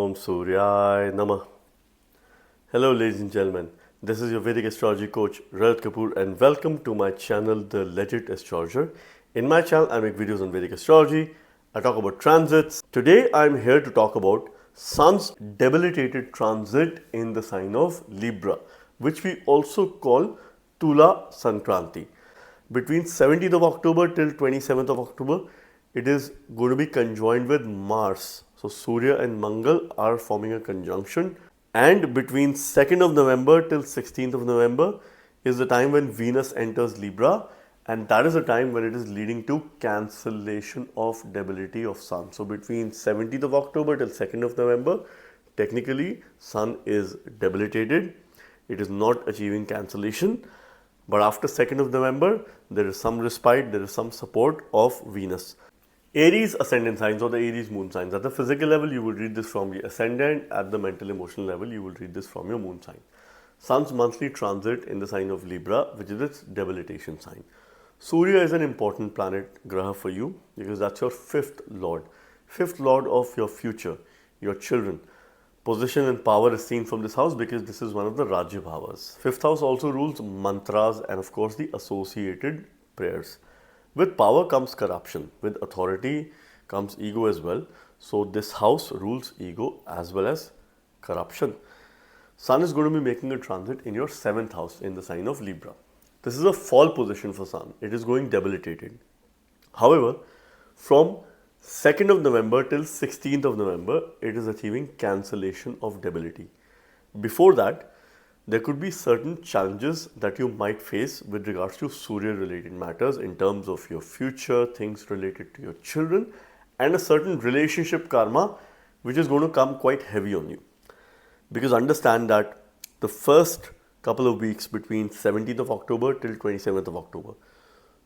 Om Suryaya Namah. Hello ladies and gentlemen, this is your Vedic astrology coach Rajat Kapoor and welcome to my channel The Legit Astrologer. In my channel I make videos on Vedic astrology, I talk about transits. Today I am here to talk about Sun's debilitated transit in the sign of Libra, which we also call Tula Sankranti. Between 17th of October till 27th of October, it is going to be conjoined with Mars. So Surya and Mangal are forming a conjunction. And between 2nd of November till 16th of November is the time when Venus enters Libra, and that is the time when it is leading to cancellation of debility of Sun. So between 17th of October till 2nd of November, technically Sun is debilitated. It is not achieving cancellation. But after 2nd of November, there is some respite, there is some support of Venus. Aries ascendant signs or the Aries moon signs. At the physical level, you will read this from the ascendant. At the mental emotional level, you will read this from your moon sign. Sun's monthly transit in the sign of Libra, which is its debilitation sign. Surya is an important planet, Graha, for you because that's your fifth lord of your future, your children. Position and power is seen from this house because this is one of the Rajya Bhavas. Fifth house also rules mantras and of course the associated prayers. With power comes corruption. With authority comes ego as well. So this house rules ego as well as corruption. Sun is going to be making a transit in your 7th house in the sign of Libra. This is a fall position for Sun. It is going debilitated. However, from 2nd of November till 16th of November, it is achieving cancellation of debility. Before that, there could be certain challenges that you might face with regards to Surya related matters in terms of your future, things related to your children, and a certain relationship karma which is going to come quite heavy on you. Because understand that the first couple of weeks between 17th of October till 27th of October,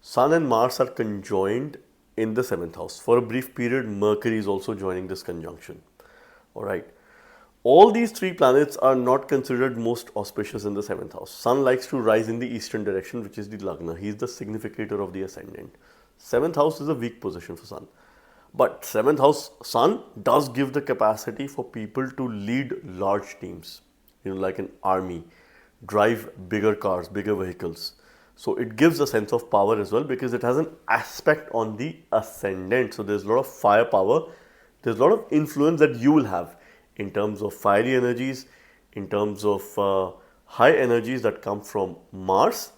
Sun and Mars are conjoined in the 7th house. For a brief period, Mercury is also joining this conjunction. Alright. All these three planets are not considered most auspicious in the 7th house. Sun likes to rise in the eastern direction, which is the Lagna. He is the significator of the ascendant. 7th house is a weak position for Sun. But 7th house Sun does give the capacity for people to lead large teams, like an army, drive bigger cars, bigger vehicles. So it gives a sense of power as well because it has an aspect on the ascendant. So there's a lot of firepower, there's a lot of influence that you will have in terms of fiery energies, in terms of high energies that come from Mars,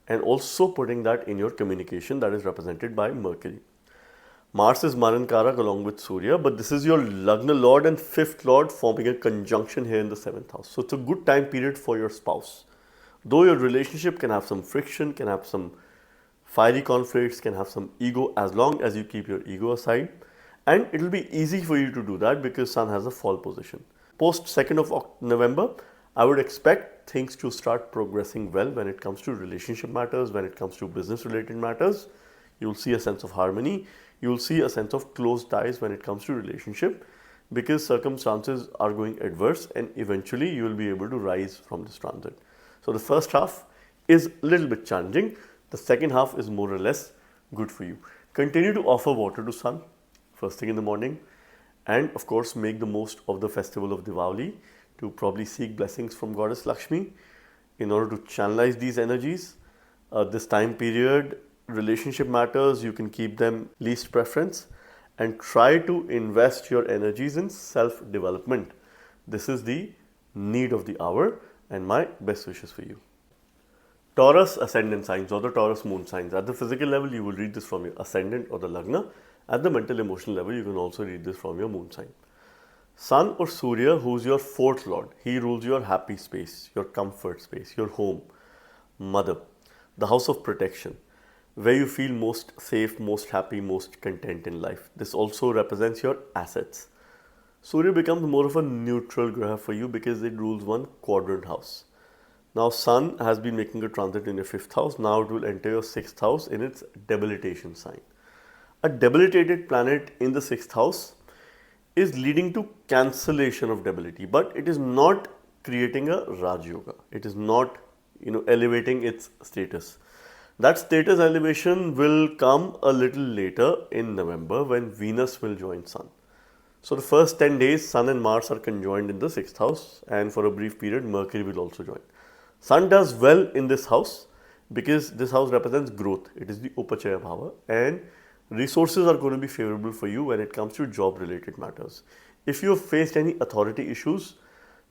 and also putting that in your communication that is represented by Mercury. Mars is Marankarak along with Surya, but this is your Lagna Lord and 5th Lord forming a conjunction here in the 7th house. So it's a good time period for your spouse. Though your relationship can have some friction, can have some fiery conflicts, can have some ego, as long as you keep your ego aside. And it will be easy for you to do that because Sun has a fall position. Post 2nd of November, I would expect things to start progressing well when it comes to relationship matters, when it comes to business related matters. You will see a sense of harmony. You will see a sense of close ties when it comes to relationship because circumstances are going adverse and eventually you will be able to rise from this transit. So the first half is a little bit challenging. The second half is more or less good for you. Continue to offer water to Sun first thing in the morning and of course make the most of the festival of Diwali to probably seek blessings from Goddess Lakshmi in order to channelize these energies. This time period, relationship matters, you can keep them least preference and try to invest your energies in self-development. This is the need of the hour and my best wishes for you. Taurus ascendant signs or the Taurus moon signs. At the physical level, you will read this from your ascendant or the Lagna. At the mental emotional level, you can also read this from your moon sign. Sun or Surya, who's your 4th Lord, he rules your happy space, your comfort space, your home, mother, the house of protection, where you feel most safe, most happy, most content in life. This also represents your assets. Surya becomes more of a neutral graha for you because it rules one quadrant house. Now Sun has been making a transit in your 5th house. Now it will enter your 6th house in its debilitation sign. A debilitated planet in the 6th house is leading to cancellation of debility, but it is not creating a Raj Yoga. It is not, elevating its status. That status elevation will come a little later in November when Venus will join Sun. So the first 10 days, Sun and Mars are conjoined in the 6th house, and for a brief period, Mercury will also join. Sun does well in this house because this house represents growth. It is the Upachaya Bhava, and resources are going to be favorable for you when it comes to job related matters. If you have faced any authority issues,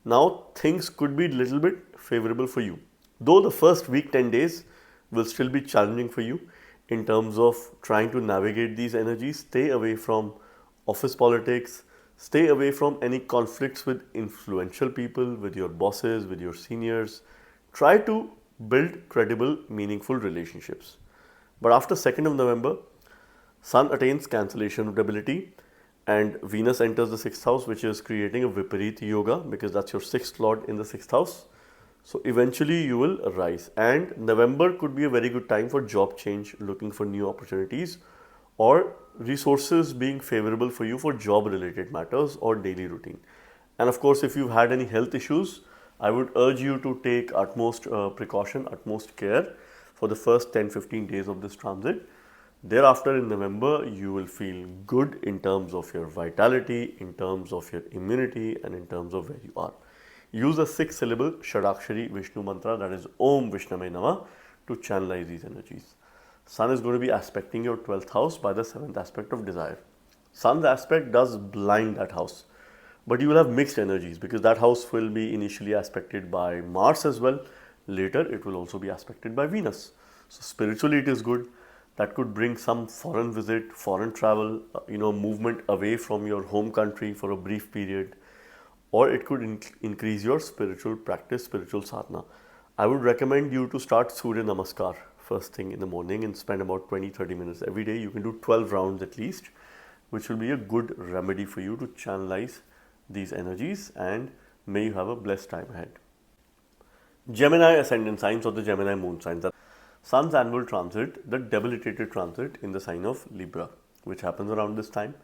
now things could be a little bit favorable for you. Though the first week, 10 days, will still be challenging for you in terms of trying to navigate these energies. Stay away from office politics, stay away from any conflicts with influential people, with your bosses, with your seniors. Try to build credible, meaningful relationships. But after 2nd of November, Sun attains cancellation of ability and Venus enters the 6th house, which is creating a Viparit Yoga because that's your 6th lord in the 6th house. So eventually you will rise, and November could be a very good time for job change, looking for new opportunities or resources being favorable for you for job related matters or daily routine. And of course, if you've had any health issues, I would urge you to take utmost precaution, utmost care for the first 10-15 days of this transit. Thereafter in November, you will feel good in terms of your vitality, in terms of your immunity, and in terms of where you are. Use a 6-syllable Shadakshari Vishnu mantra, that is Om Vishname Namah, to channelize these energies. Sun is going to be aspecting your 12th house by the 7th aspect of desire. Sun's aspect does blind that house, but you will have mixed energies because that house will be initially aspected by Mars as well. Later, it will also be aspected by Venus. So spiritually, it is good. That could bring some foreign visit, foreign travel, movement away from your home country for a brief period, or it could increase your spiritual practice, spiritual sadhana. I would recommend you to start Surya Namaskar first thing in the morning and spend about 20-30 minutes every day. You can do 12 rounds at least, which will be a good remedy for you to channelize these energies, and may you have a blessed time ahead. Gemini ascendant signs or the Gemini moon signs. Sun's annual transit, the debilitated transit in the sign of Libra, which happens around this time.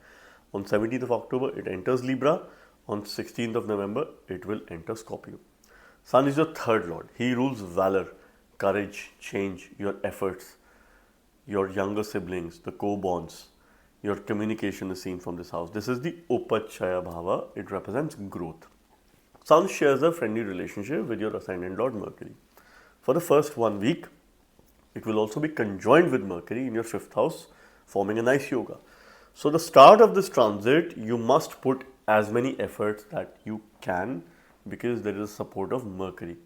On 17th of October, it enters Libra. On 16th of November, it will enter Scorpio. Sun is your 3rd lord. He rules valor, courage, change, your efforts, your younger siblings, the co-borns. Your communication is seen from this house. This is the Upachaya Bhava. It represents growth. Sun shares a friendly relationship with your ascendant lord Mercury. For the first 1 week, it will also be conjoined with Mercury in your 5th house, forming a nice yoga. So the start of this transit, you must put as many efforts that you can because there is support of Mercury,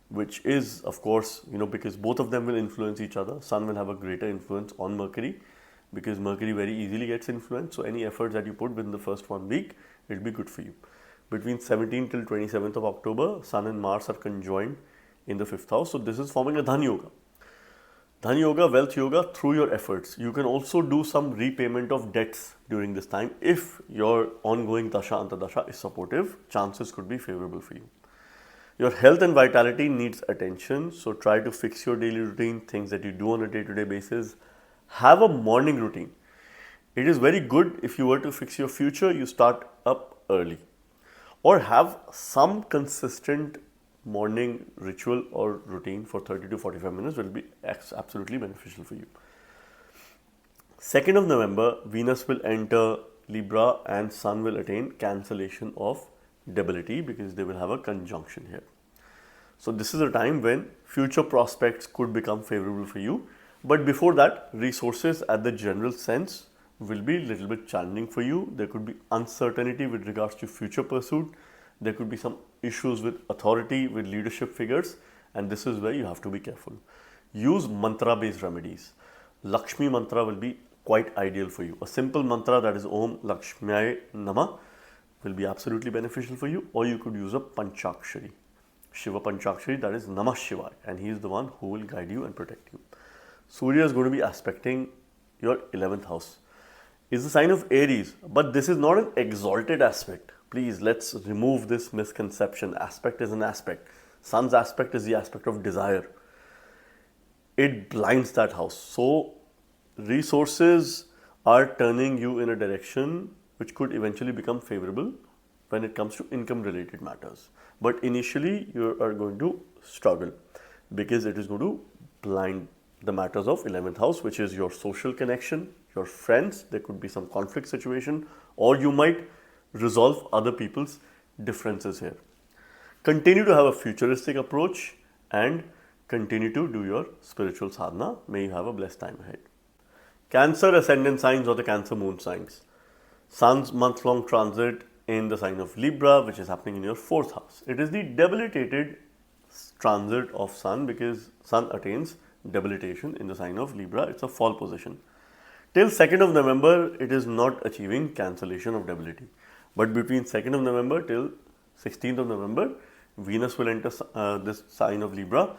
which is, of course, because both of them will influence each other. Sun will have a greater influence on Mercury because Mercury very easily gets influenced. So any efforts that you put within the first 1 week, it will be good for you. Between 17th till 27th of October, Sun and Mars are conjoined in the 5th house. So this is forming a Dhan Yoga. Dhan Yoga, wealth yoga through your efforts. You can also do some repayment of debts during this time. If your ongoing Dasha Antardasha is supportive, chances could be favorable for you. Your health and vitality needs attention. So try to fix your daily routine, things that you do on a day-to-day basis. Have a morning routine. It is very good if you were to fix your future, you start up early. Or have some consistent morning ritual or routine for 30 to 45 minutes will be absolutely beneficial for you. 2nd of November, Venus will enter Libra and Sun will attain cancellation of debility because they will have a conjunction here. So this is a time when future prospects could become favorable for you. But before that, resources at the general sense will be a little bit challenging for you. There could be uncertainty with regards to future pursuit. There could be some issues with authority, with leadership figures, and this is where you have to be careful. Use mantra-based remedies. Lakshmi mantra will be quite ideal for you. A simple mantra that is Om Lakshmyaye Namah will be absolutely beneficial for you, or you could use a Panchakshari, Shiva Panchakshari, that is Namah Shivaya, and he is the one who will guide you and protect you. Surya is going to be aspecting your 11th house. It's the sign of Aries, but this is not an exalted aspect. Please, let's remove this misconception. Aspect is an aspect. Sun's aspect is the aspect of desire. It blinds that house. So, resources are turning you in a direction which could eventually become favorable when it comes to income related matters. But initially, you are going to struggle because it is going to blind the matters of 11th house, which is your social connection, your friends. There could be some conflict situation, or you might resolve other people's differences here. Continue to have a futuristic approach and continue to do your spiritual sadhana. May you have a blessed time ahead. Cancer ascendant signs or the Cancer moon signs. Sun's month-long transit in the sign of Libra, which is happening in your 4th house. It is the debilitated transit of Sun because Sun attains debilitation in the sign of Libra. It's a fall position. Till 2nd of November, it is not achieving cancellation of debility. But between 2nd of November till 16th of November, Venus will enter this sign of Libra,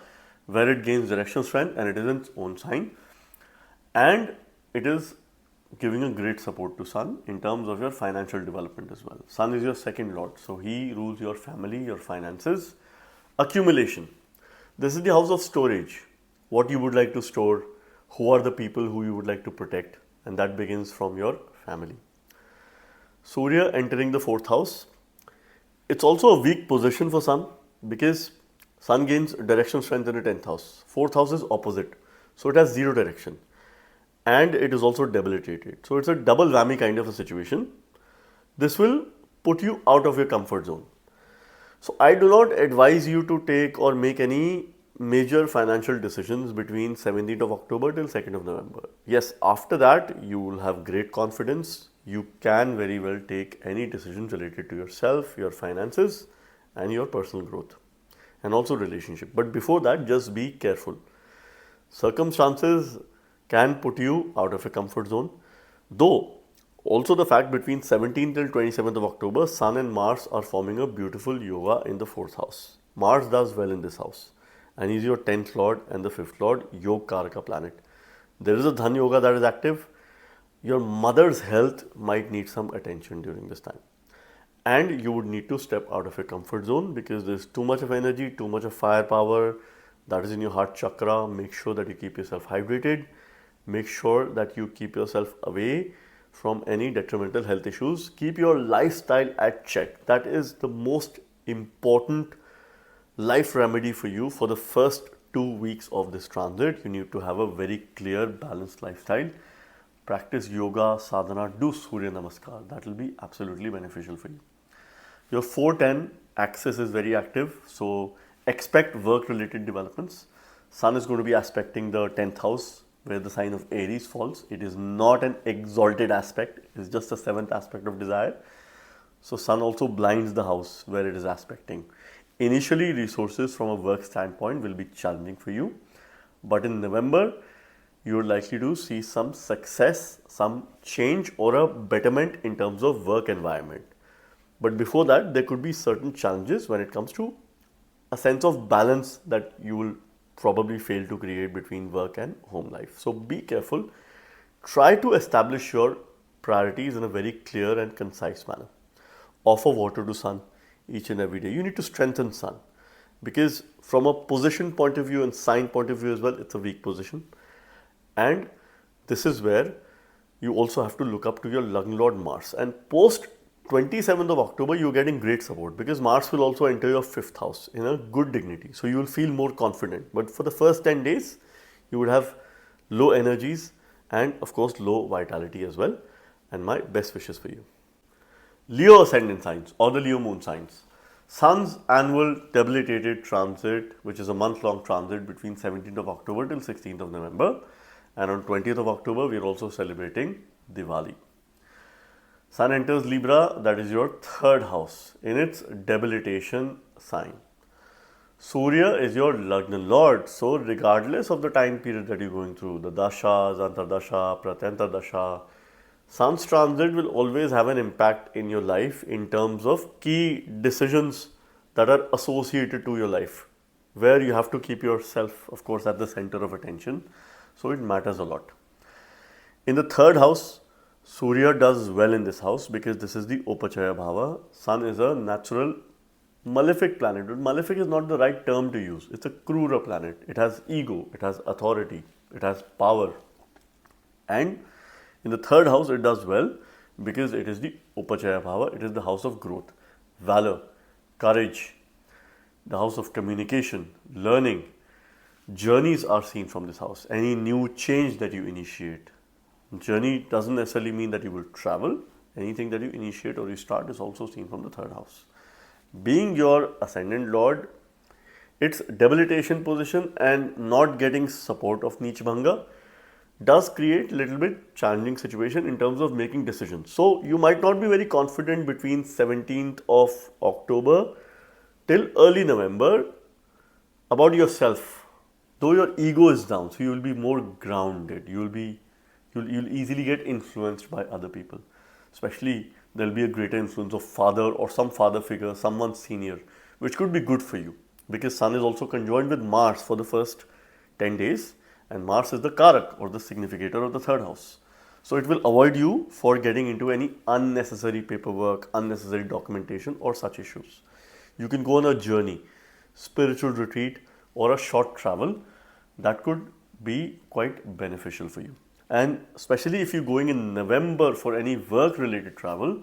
where it gains directional strength and it is in its own sign. And it is giving a great support to Sun in terms of your financial development as well. Sun is your 2nd lord, so he rules your family, your finances, accumulation. This is the house of storage. What you would like to store, who are the people who you would like to protect, and that begins from your family. Surya entering the 4th house. It's also a weak position for Sun because Sun gains directional strength in the 10th house. 4th house is opposite, so it has 0 direction. And it is also debilitated. So it's a double whammy kind of a situation. This will put you out of your comfort zone. So I do not advise you to take or make any major financial decisions between 17th of October till 2nd of November. Yes, after that you will have great confidence. You can very well take any decisions related to yourself, your finances and your personal growth and also relationship. But before that, just be careful. Circumstances can put you out of a comfort zone. Though, also the fact between 17th till 27th of October, Sun and Mars are forming a beautiful yoga in the 4th house. Mars does well in this house and he's your 10th lord and the 5th lord, Yoga Karaka planet. There is a Dhan Yoga that is active. Your mother's health might need some attention during this time. And you would need to step out of your comfort zone because there's too much of energy, too much of firepower that is in your heart chakra. Make sure that you keep yourself hydrated. Make sure that you keep yourself away from any detrimental health issues. Keep your lifestyle at check. That is the most important life remedy for you for the first 2 weeks of this transit. You need to have a very clear, balanced lifestyle. Practice yoga, sadhana, do Surya Namaskar. That will be absolutely beneficial for you. Your 4-10 axis is very active, so expect work-related developments. Sun is going to be aspecting the 10th house, where the sign of Aries falls. It is not an exalted aspect, it is just a 7th aspect of desire. So Sun also blinds the house where it is aspecting. Initially, resources from a work standpoint will be challenging for you, but in November, you are likely to see some success, some change or a betterment in terms of work environment. But before that, there could be certain challenges when it comes to a sense of balance that you will probably fail to create between work and home life. So be careful. Try to establish your priorities in a very clear and concise manner. Offer water to Sun each and every day. You need to strengthen Sun because from a position point of view and sign point of view as well, it's a weak position. And this is where you also have to look up to your Lagna Lord Mars. And post 27th of October, you're getting great support because Mars will also enter your 5th house in a good dignity. So you will feel more confident. But for the first 10 days, you would have low energies and of course low vitality as well. And my best wishes for you. Leo ascendant signs or the Leo moon signs. Sun's annual debilitated transit, which is a month-long transit between 17th of October till 16th of November. And on 20th of October, we are also celebrating Diwali. Sun enters Libra, that is your 3rd house, in its debilitation sign. Surya is your Lagna Lord, so regardless of the time period that you're going through, the Dashas, Antardasha, Pratyantardasha, Sun's transit will always have an impact in your life in terms of key decisions that are associated to your life, where you have to keep yourself, of course, at the center of attention. So it matters a lot. In the 3rd house, Surya does well in this house because this is the Upachaya Bhava. Sun is a natural malefic planet. But malefic is not the right term to use. It's a Krura planet. It has ego, it has authority, it has power. And in the 3rd house, it does well because it is the Upachaya Bhava. It is the house of growth, valor, courage, the house of communication, learning. Journeys are seen from this house. Any new change that you initiate. Journey doesn't necessarily mean that you will travel, Anything that you initiate or you start is also seen from the third house. Being your ascendant lord, its debilitation position and not getting support of Neech Bhanga does create a little bit challenging situation in terms of making decisions. So you might not be very confident between 17th of October till early November about yourself. Though your ego is down, so you will be more grounded. You'll easily get influenced by other people. Especially there will be a greater influence of father or some father figure, someone senior, which could be good for you because Sun is also conjoined with Mars for the first 10 days, and Mars is the Karak or the significator of the third house. So it will avoid you for getting into any unnecessary paperwork, unnecessary documentation or such issues. You can go on a journey, spiritual retreat or a short travel that could be quite beneficial for you. And especially if you're going in November for any work related travel,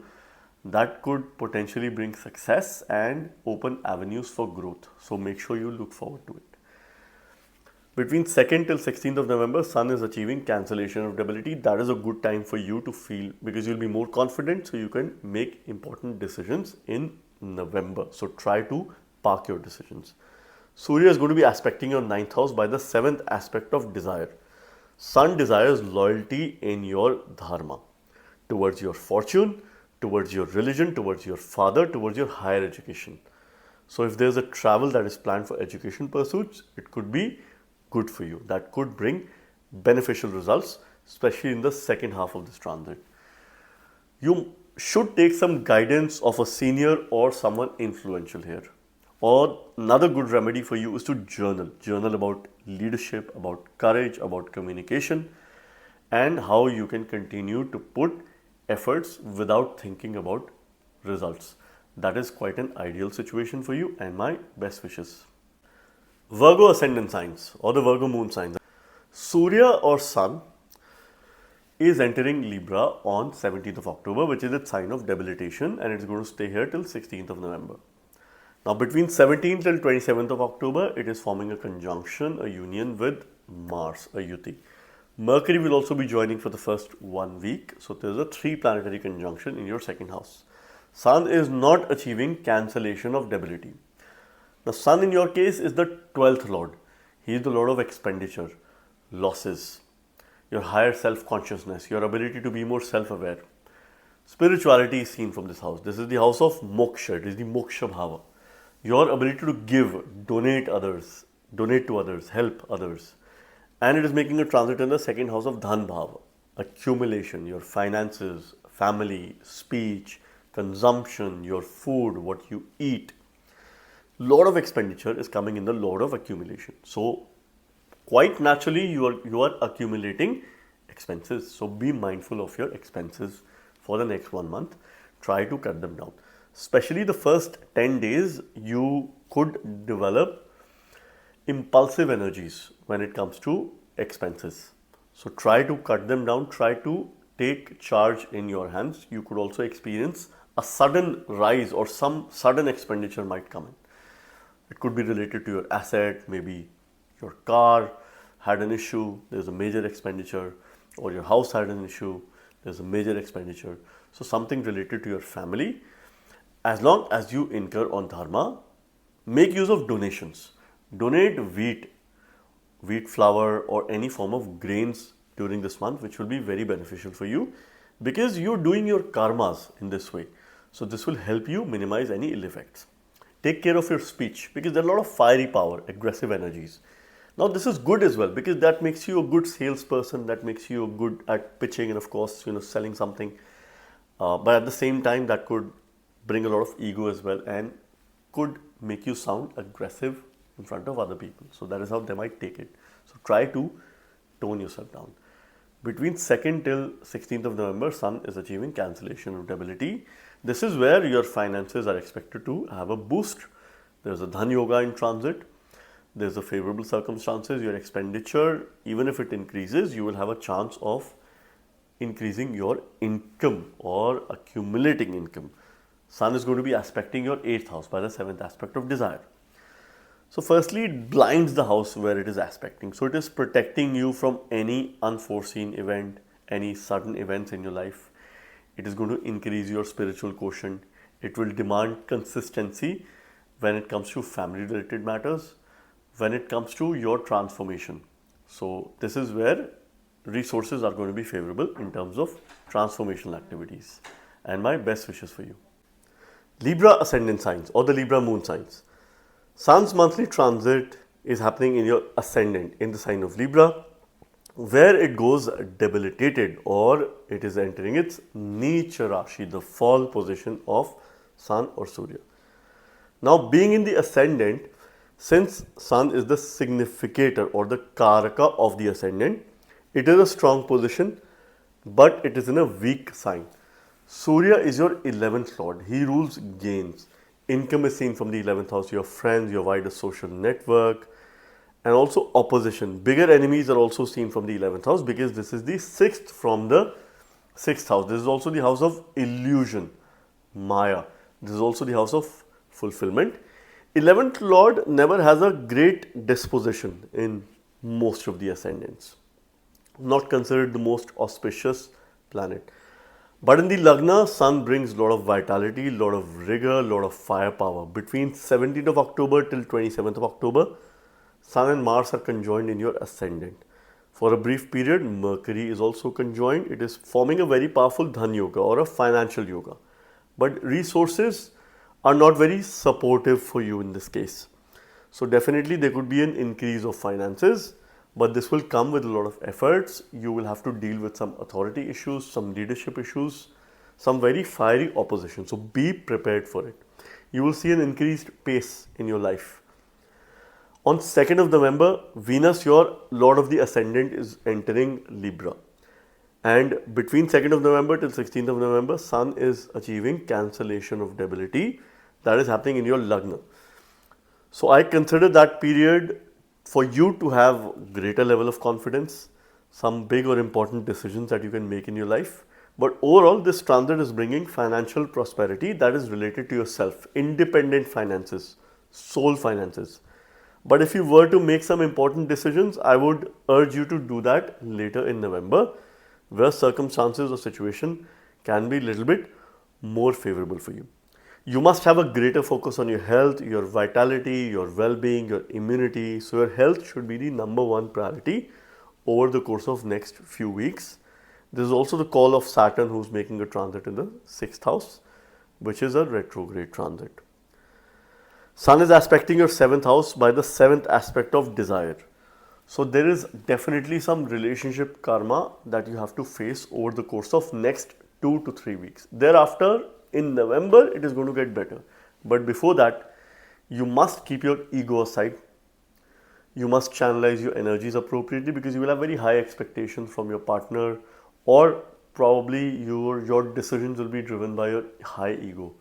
that could potentially bring success and open avenues for growth. So make sure you look forward to it. Between 2nd till 16th of November, Sun is achieving cancellation of debility. That is a good time for you to feel because you'll be more confident, so you can make important decisions in November. So try to park your decisions. Surya is going to be aspecting your 9th house by the 7th aspect of desire. Sun desires loyalty in your dharma, towards your fortune, towards your religion, towards your father, towards your higher education. So if there's a travel that is planned for education pursuits, it could be good for you. That could bring beneficial results, especially in the second half of this transit. You should take some guidance of a senior or someone influential here. Or another good remedy for you is to journal. Journal about leadership, about courage, about communication, and how you can continue to put efforts without thinking about results. That is quite an ideal situation for you, and my best wishes. Virgo ascendant signs or the Virgo moon signs. Surya or Sun is entering Libra on 17th of October, which is its sign of debilitation, and it's going to stay here till 16th of November. Now between 17th till 27th of October, it is forming a conjunction, a union with Mars, a Yuti. Mercury will also be joining for the first 1 week. So there's a 3 planetary conjunction in your second house. Sun is not achieving cancellation of debility. The Sun in your case is the 12th Lord. He is the Lord of expenditure, losses, your higher self-consciousness, your ability to be more self-aware. Spirituality is seen from this house. This is the house of moksha. It is the moksha bhava. Your ability to give, donate to others, help others. And it is making a transit in the second house of dhan bhava, accumulation, your finances, family, speech, consumption, your food, what you eat. Lord of expenditure is coming in the Lord of accumulation. So quite naturally you are accumulating expenses. So be mindful of your expenses for the next 1 month. Try to cut them down. Especially the first 10 days, you could develop impulsive energies when it comes to expenses. So try to cut them down, try to take charge in your hands. You could also experience a sudden rise or some sudden expenditure might come in. It could be related to your asset, maybe your car had an issue, there's a major expenditure, or your house had an issue, there's a major expenditure. So something related to your family. As long as you incur on dharma, make use of donations. Donate wheat flour or any form of grains during this month, which will be very beneficial for you because you're doing your karmas in this way. So this will help you minimize any ill effects. Take care of your speech because there are a lot of fiery power, aggressive energies. Now this is good as well because that makes you a good salesperson, that makes you good at pitching and of course, selling something. But at the same time, that could bring a lot of ego as well and could make you sound aggressive in front of other people. So that is how they might take it. So try to tone yourself down. Between 2nd till 16th of November, Sun is achieving cancellation of debility. This is where your finances are expected to have a boost. There's a Dhan Yoga in transit. There's a favorable circumstances. Your expenditure, even if it increases, you will have a chance of increasing your income or accumulating income. Sun is going to be aspecting your 8th house by the 7th aspect of desire. So firstly, it blinds the house where it is aspecting. So it is protecting you from any unforeseen event, any sudden events in your life. It is going to increase your spiritual quotient. It will demand consistency when it comes to family related matters, when it comes to your transformation. So this is where resources are going to be favorable in terms of transformational activities. And my best wishes for you. Libra ascendant signs or the Libra moon signs. Sun's monthly transit is happening in your ascendant in the sign of Libra, where it goes debilitated or it is entering its Neecha Rashi, the fall position of Sun or Surya. Now, being in the ascendant, since Sun is the significator or the Karaka of the ascendant, it is a strong position, but it is in a weak sign. Surya is your 11th lord. He rules gains. Income is seen from the 11th house, your friends, your wider social network, and also opposition. Bigger enemies are also seen from the 11th house because this is the 6th from the 6th house. This is also the house of illusion, Maya. This is also the house of fulfillment. 11th lord never has a great disposition in most of the ascendants. Not considered the most auspicious planet. But in the Lagna, Sun brings a lot of vitality, a lot of rigor, a lot of firepower. Between 17th of October till 27th of October, Sun and Mars are conjoined in your ascendant. For a brief period, Mercury is also conjoined. It is forming a very powerful Dhan Yoga or a financial yoga. But resources are not very supportive for you in this case. So definitely there could be an increase of finances, but this will come with a lot of efforts. You will have to deal with some authority issues, some leadership issues, some very fiery opposition. So be prepared for it. You will see an increased pace in your life. On 2nd of November, Venus, your Lord of the Ascendant, is entering Libra. And between 2nd of November till 16th of November, Sun is achieving cancellation of debility. That is happening in your Lagna. So I consider that period for you to have greater level of confidence, some big or important decisions that you can make in your life. But overall, this transit is bringing financial prosperity that is related to yourself, independent finances, soul finances. But if you were to make some important decisions, I would urge you to do that later in November, where circumstances or situation can be a little bit more favorable for you. You must have a greater focus on your health, your vitality, your well-being, your immunity. So your health should be the number one priority over the course of next few weeks. This is also the call of Saturn, who's making a transit in the 6th house, which is a retrograde transit. Sun is aspecting your 7th house by the 7th aspect of desire. So there is definitely some relationship karma that you have to face over the course of next 2 to 3 weeks. Thereafter, in November, it is going to get better. But before that, you must keep your ego aside. You must channelize your energies appropriately because you will have very high expectations from your partner, or probably your decisions will be driven by your high ego,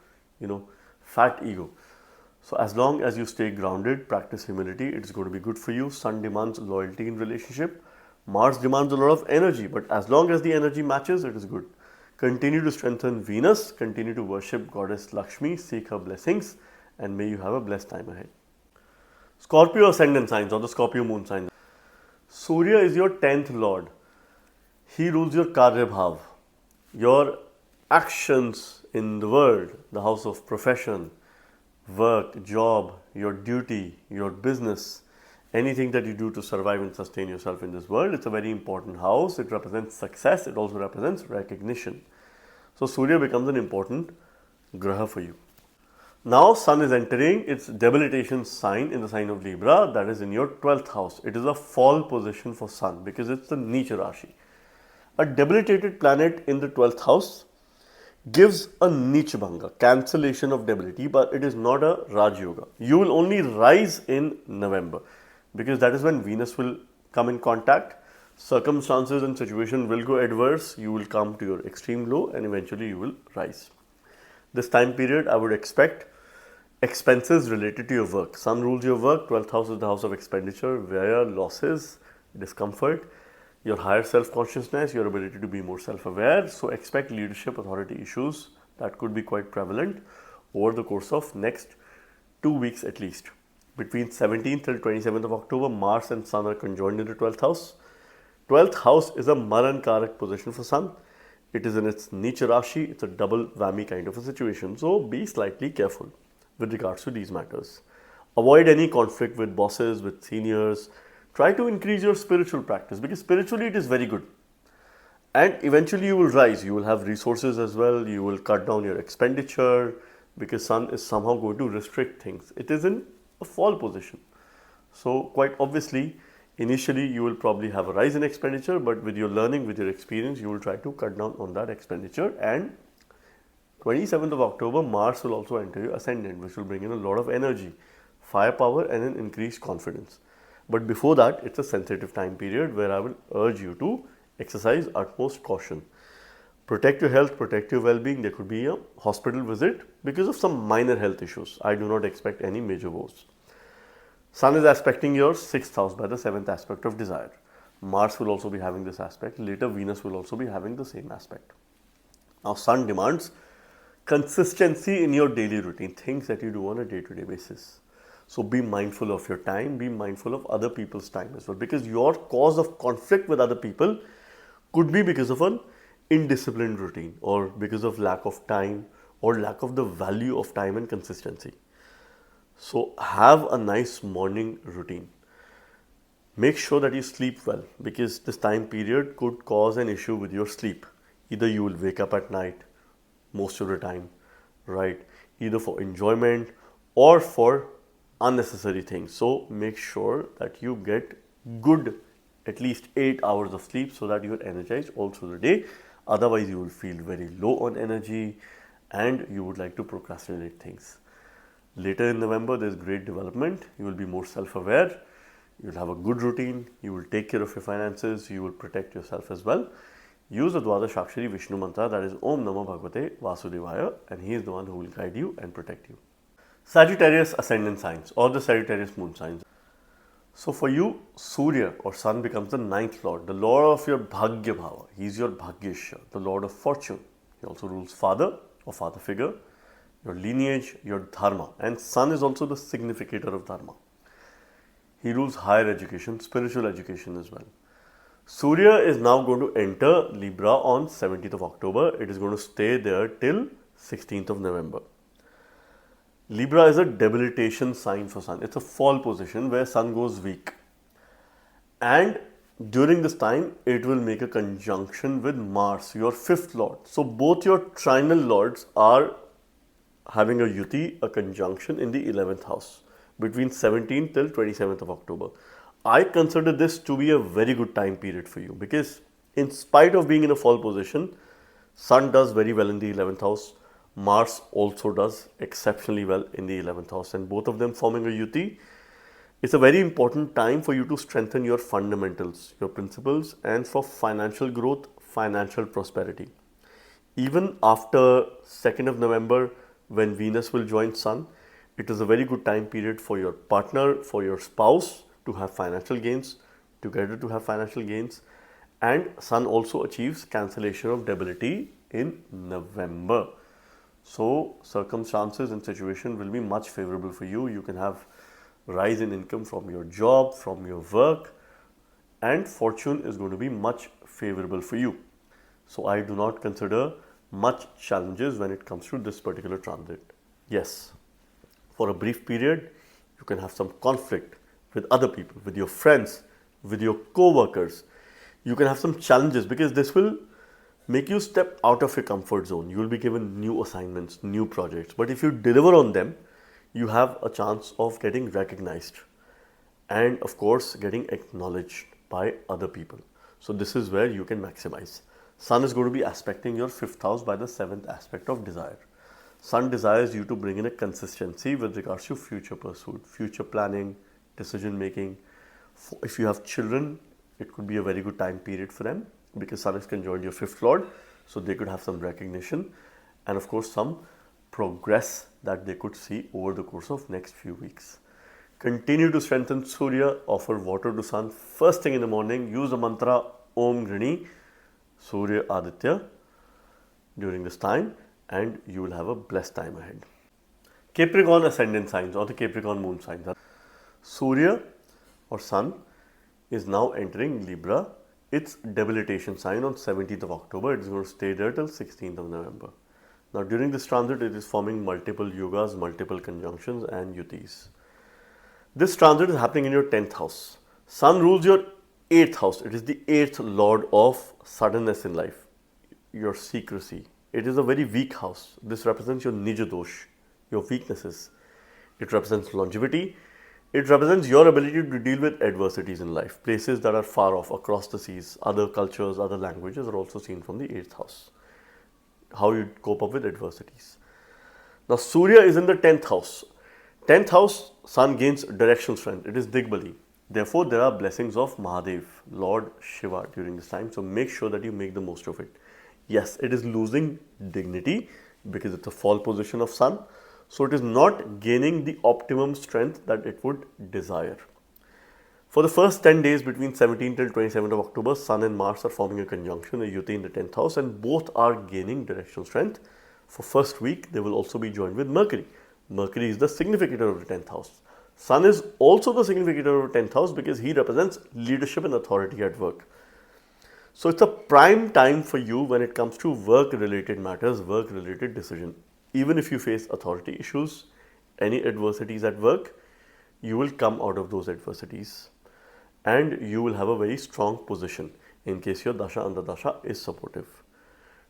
fat ego. So as long as you stay grounded, practice humility, it's going to be good for you. Sun demands loyalty in relationship. Mars demands a lot of energy, but as long as the energy matches, it is good. Continue to strengthen Venus, continue to worship Goddess Lakshmi, seek her blessings, and may you have a blessed time ahead. Scorpio ascendant signs or the Scorpio moon signs. Surya is your 10th lord. He rules your Karya Bhav, your actions in the world, the house of profession, work, job, your duty, your business, anything that you do to survive and sustain yourself in this world. It's a very important house. It represents success. It also represents recognition. So Surya becomes an important graha for you. Now Sun is entering its debilitation sign in the sign of Libra, that is in your 12th house. It is a fall position for Sun because it's the Neecha Rashi. A debilitated planet in the 12th house gives a Neecha Bhanga, cancellation of debility, but it is not a Raj Yoga. You will only rise in November because that is when Venus will come in contact. Circumstances and situation will go adverse. You will come to your extreme low and eventually you will rise. This time period, I would expect expenses related to your work. Sun rules your work. 12th house is the house of expenditure, where losses, discomfort, your higher self-consciousness, your ability to be more self-aware. So expect leadership authority issues that could be quite prevalent over the course of next 2 weeks at least. Between 17th till 27th of October, Mars and Sun are conjoined in the 12th house. 12th house is a Maran Karak position for Sun. It is in its Nicha Rashi. It's a double whammy kind of a situation. So be slightly careful with regards to these matters. Avoid any conflict with bosses, with seniors. Try to increase your spiritual practice because spiritually it is very good. And eventually you will rise. You will have resources as well. You will cut down your expenditure because Sun is somehow going to restrict things. It is in a fall position. So quite obviously, initially you will probably have a rise in expenditure, but with your learning, with your experience, you will try to cut down on that expenditure. And 27th of October, Mars will also enter your ascendant, which will bring in a lot of energy, firepower and an increased confidence. But before that, it's a sensitive time period where I will urge you to exercise utmost caution. Protect your health, protect your well-being. There could be a hospital visit because of some minor health issues. I do not expect any major woes. Sun is aspecting your 6th house by the 7th aspect of desire. Mars will also be having this aspect. Later, Venus will also be having the same aspect. Now, Sun demands consistency in your daily routine, things that you do on a day-to-day basis. So be mindful of your time, be mindful of other people's time as well, because your cause of conflict with other people could be because of an indisciplined routine or because of lack of time or lack of the value of time and consistency. So have a nice morning routine. Make sure that you sleep well because this time period could cause an issue with your sleep. Either you will wake up at night most of the time, right? Either for enjoyment or for unnecessary things. So make sure that you get good at least 8 hours of sleep so that you are energized all through the day. Otherwise, you will feel very low on energy and you would like to procrastinate things. Later in November, there's great development. You will be more self-aware. You'll have a good routine. You will take care of your finances. You will protect yourself as well. Use the Dwadash Akshari Vishnu mantra, that is Om Namo Bhagavate Vasudevaya, and he is the one who will guide you and protect you. Sagittarius ascendant signs or the Sagittarius moon signs. So for you, Surya or Sun becomes the 9th lord, the lord of your Bhagya Bhava. He is your Bhagyesha, the lord of fortune. He also rules father or father figure, your lineage, your dharma, and Sun is also the significator of dharma. He rules higher education, spiritual education as well. Surya is now going to enter Libra on 17th of October. It is going to stay there till 16th of November. Libra is a debilitation sign for Sun. It's a fall position where Sun goes weak. And during this time, it will make a conjunction with Mars, your 5th lord. So both your trinal lords are having a yuti, a conjunction in the 11th house between 17th till 27th of October. I consider this to be a very good time period for you because in spite of being in a fall position, Sun does very well in the 11th house. Mars also does exceptionally well in the 11th house, and both of them forming a yuti. It's a very important time for you to strengthen your fundamentals, your principles, and for financial growth, financial prosperity. Even after 2nd of November, when Venus will join Sun, it is a very good time period for your partner, for your spouse to have financial gains, together to have financial gains, and Sun also achieves cancellation of debility in November. So circumstances and situation will be much favorable for you. You can have rise in income from your job, from your work, and fortune is going to be much favorable for you. So I do not consider much challenges when it comes to this particular transit. Yes, for a brief period, you can have some conflict with other people, with your friends, with your co-workers. You can have some challenges because this will make you step out of your comfort zone. You will be given new assignments, new projects. But if you deliver on them, you have a chance of getting recognized and of course getting acknowledged by other people. So this is where you can maximize. Sun is going to be aspecting your 5th house by the 7th aspect of desire. Sun desires you to bring in a consistency with regards to future pursuit, future planning, decision making. If you have children, it could be a very good time period for them because Sun is conjoined your 5th lord, so they could have some recognition and of course some progress that they could see over the course of next few weeks. Continue to strengthen Surya, offer water to Sun first thing in the morning, use the mantra Om Grini Surya Aditya during this time and you will have a blessed time ahead. Capricorn ascendant signs or the Capricorn moon signs. Surya or Sun is now entering Libra its debilitation sign on 17th of October. It is going to stay there till 16th of November. Now during this transit, it is forming multiple yogas, multiple conjunctions and yutis. This transit is happening in your 10th house. Sun rules your 8th house. It is the 8th lord of suddenness in life, your secrecy. It is a very weak house. This represents your nija dosh, your weaknesses. It represents longevity. It represents your ability to deal with adversities in life. Places that are far off, across the seas, other cultures, other languages are also seen from the 8th house. How you cope up with adversities. Now Surya is in the 10th house. 10th house, Sun gains directional strength. It is Digbali. Therefore, there are blessings of Mahadev, Lord Shiva during this time. So make sure that you make the most of it. Yes, it is losing dignity because it's a fall position of Sun. So it is not gaining the optimum strength that it would desire. For the first 10 days between 17th till 27th of October, Sun and Mars are forming a conjunction, a yuti in the 10th house, and both are gaining directional strength. For first week, they will also be joined with Mercury. Mercury is the significator of the 10th house. Sun is also the significator of the 10th house because he represents leadership and authority at work. So it's a prime time for you when it comes to work-related matters, work-related decision. Even if you face authority issues, any adversities at work, you will come out of those adversities and you will have a very strong position in case your dasha and the dasha is supportive.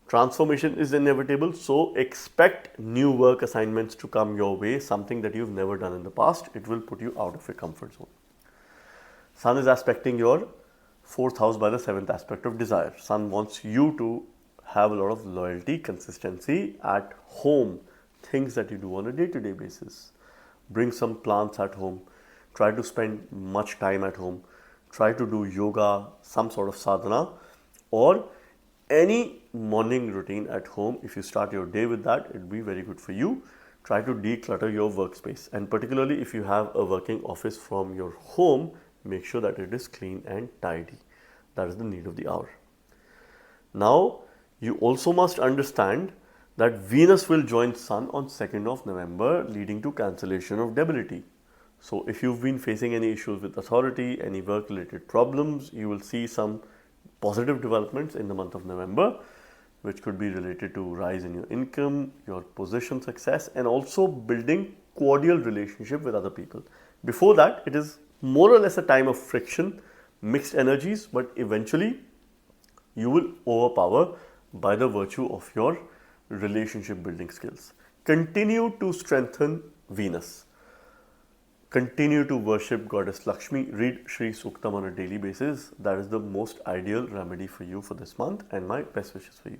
Transformation is inevitable, so expect new work assignments to come your way, something that you've never done in the past. It will put you out of your comfort zone. Sun is aspecting your 4th house by the 7th aspect of desire. Sun wants you to have a lot of loyalty, consistency at home, things that you do on a day-to-day basis. Bring some plants at home. Try to spend much time at home. Try to do yoga, some sort of sadhana, or any morning routine at home. If you start your day with that, it will be very good for you. Try to declutter your workspace, and particularly if you have a working office from your home, make sure that it is clean and tidy. That is the need of the hour. Now, you also must understand that Venus will join Sun on 2nd of November, leading to cancellation of debility. So if you've been facing any issues with authority, any work-related problems, you will see some positive developments in the month of November, which could be related to rise in your income, your position success, and also building cordial relationship with other people. Before that, it is more or less a time of friction, mixed energies, but eventually you will overpower by the virtue of your relationship building skills. Continue to strengthen Venus. Continue to worship Goddess Lakshmi. Read Shri Suktam on a daily basis. That is the most ideal remedy for you for this month, and my best wishes for you.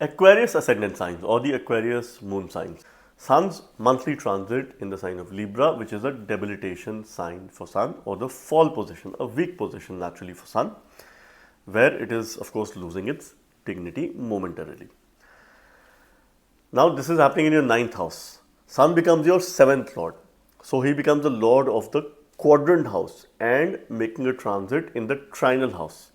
Aquarius ascendant signs or the Aquarius moon signs. Sun's monthly transit in the sign of Libra, which is a debilitation sign for Sun, or the fall position, a weak position naturally for Sun, where it is of course losing its dignity momentarily. Now this is happening in your 9th house. Sun becomes your 7th lord. So he becomes the lord of the quadrant house and making a transit in the trinal house.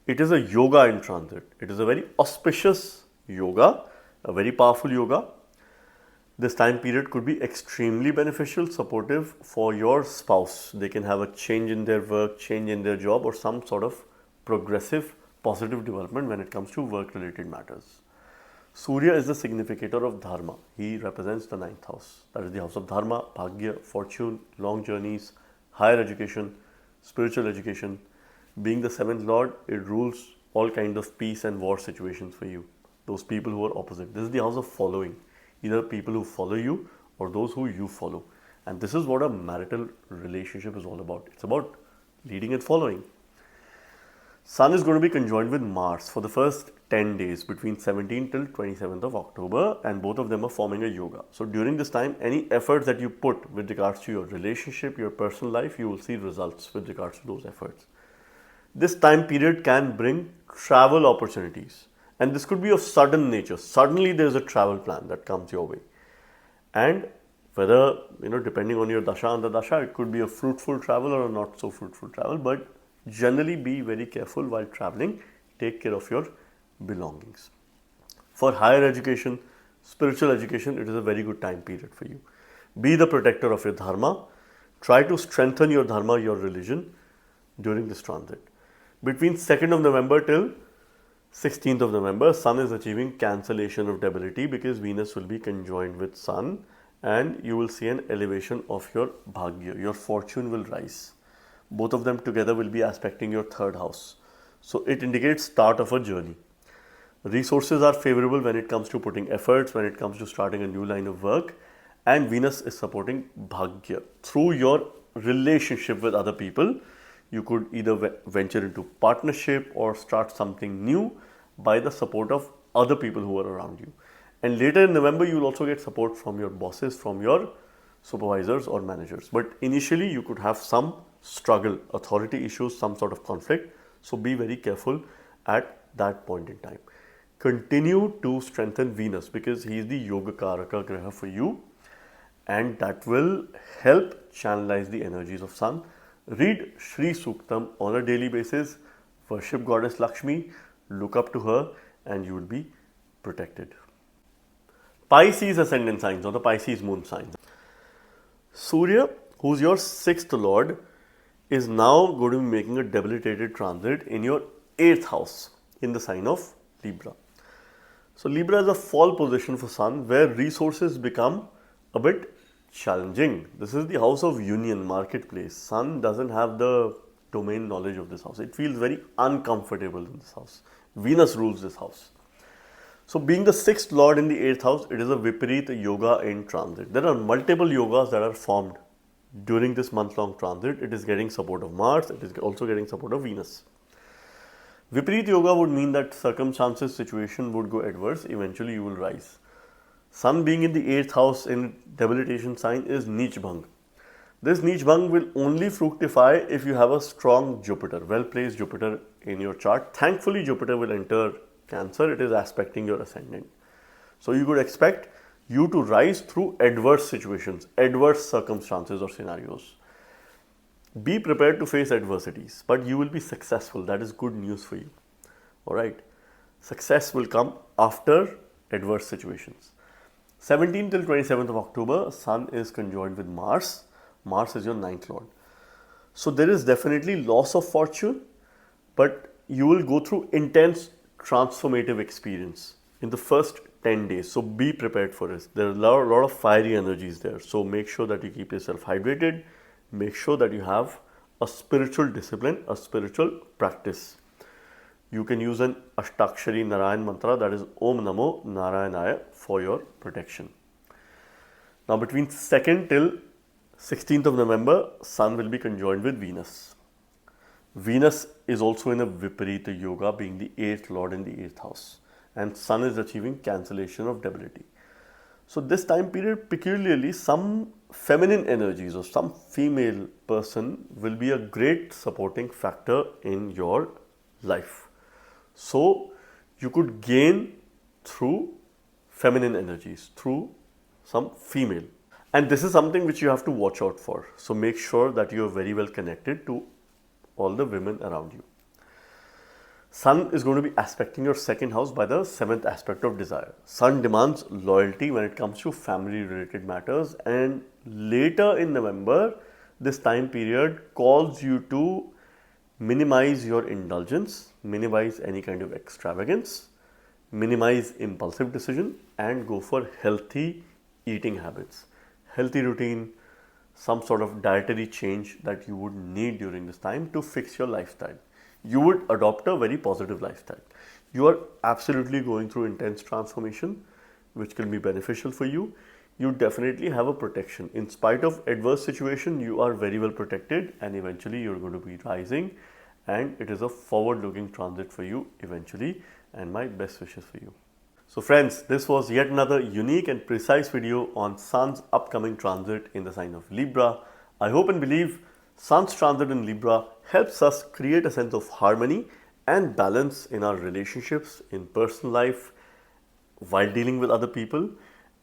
It is a yoga in transit. It is a very auspicious yoga, a very powerful yoga. This time period could be extremely beneficial, supportive for your spouse. They can have a change in their work, change in their job, or some sort of progressive positive development when it comes to work-related matters. Surya is the significator of Dharma. He represents the 9th house. That is the house of Dharma, Bhagya, fortune, long journeys, higher education, spiritual education. Being the 7th lord, it rules all kinds of peace and war situations for you. Those people who are opposite. This is the house of following. Either people who follow you or those who you follow. And this is what a marital relationship is all about. It's about leading and following. Sun is going to be conjoined with Mars for the first 10 days between 17th till 27th of October, and both of them are forming a yoga. So during this time, any efforts that you put with regards to your relationship, your personal life, you will see results with regards to those efforts. This time period can bring travel opportunities, and this could be of sudden nature. Suddenly there is a travel plan that comes your way, and whether, depending on your dasha and the dasha, it could be a fruitful travel or a not so fruitful travel, but generally be very careful while traveling. Take care of your belongings. For higher education, spiritual education, it is a very good time period for you. Be the protector of your dharma. Try to strengthen your dharma, your religion during this transit. Between 2nd of November till 16th of November, Sun is achieving cancellation of debility because Venus will be conjoined with Sun, and you will see an elevation of your Bhagya. Your fortune will rise. Both of them together will be aspecting your 3rd house. So it indicates start of a journey. Resources are favorable when it comes to putting efforts, when it comes to starting a new line of work, and Venus is supporting Bhagya. Through your relationship with other people, you could either venture into partnership or start something new by the support of other people who are around you. And later in November, you will also get support from your bosses, from your supervisors or managers. But initially, you could have some struggle, authority issues, some sort of conflict. So be very careful at that point in time. Continue to strengthen Venus because he is the Yoga Karaka Graha for you, and that will help channelize the energies of Sun. Read Shri Suktam on a daily basis, worship Goddess Lakshmi, look up to her, and you will be protected. Pisces ascendant signs or the Pisces moon signs. Surya, who's your 6th lord, is now going to be making a debilitated transit in your 8th house in the sign of Libra. So Libra is a fall position for Sun where resources become a bit challenging. This is the house of union, marketplace. Sun doesn't have the domain knowledge of this house. It feels very uncomfortable in this house. Venus rules this house. So being the 6th lord in the 8th house, it is a Viparita yoga in transit. There are multiple yogas that are formed during this month-long transit. It is getting support of Mars. It is also getting support of Venus. Viparita yoga would mean that circumstances, situation would go adverse. Eventually, you will rise. Sun being in the 8th house in debilitation sign is Neech Bhang. This Neech Bhang will only fructify if you have a strong Jupiter, well-placed Jupiter in your chart. Thankfully, Jupiter will enter Cancer. It is aspecting your ascendant. So you could expect you to rise through adverse situations, adverse circumstances or scenarios. Be prepared to face adversities, but you will be successful. That is good news for you. Alright. Success will come after adverse situations. 17th till 27th of October, Sun is conjoined with Mars. Mars is your 9th lord. So there is definitely loss of fortune, but you will go through intense transformative experience in the first 10 days. So be prepared for it. There are a lot of fiery energies there. So make sure that you keep yourself hydrated. Make sure that you have a spiritual discipline, a spiritual practice. You can use an Ashtakshari Narayan mantra, that is Om Namo Narayanaya, for your protection. Now between 2nd till 16th of November, Sun will be conjoined with Venus. Venus is also in a Viparita yoga, being the 8th lord in the 8th house, and Sun is achieving cancellation of debility. So this time period, peculiarly, some feminine energies or some female person will be a great supporting factor in your life. So you could gain through feminine energies, through some female. And this is something which you have to watch out for. So make sure that you are very well connected to all the women around you. Sun is going to be aspecting your 2nd house by the 7th aspect of desire. Sun demands loyalty when it comes to family related matters, and later in November, this time period calls you to minimize your indulgence, minimize any kind of extravagance, minimize impulsive decision, and go for healthy eating habits, healthy routine, some sort of dietary change that you would need during this time to fix your lifestyle. You would adopt a very positive lifestyle. You are absolutely going through intense transformation, which can be beneficial for you. You definitely have a protection. In spite of adverse situation, you are very well protected, and eventually you're going to be rising, and it is a forward-looking transit for you eventually, and my best wishes for you. So friends, this was yet another unique and precise video on Sun's upcoming transit in the sign of Libra. I hope and believe Sun's transit in Libra helps us create a sense of harmony and balance in our relationships, in personal life, while dealing with other people,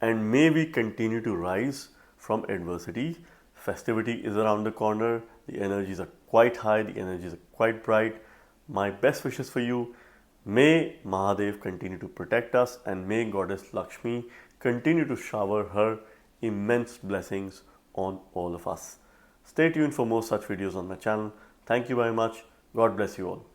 and may we continue to rise from adversity. Festivity is around the corner, the energies are quite high, the energies are quite bright. My best wishes for you. May Mahadev continue to protect us, and may Goddess Lakshmi continue to shower her immense blessings on all of us. Stay tuned for more such videos on my channel. Thank you very much. God bless you all.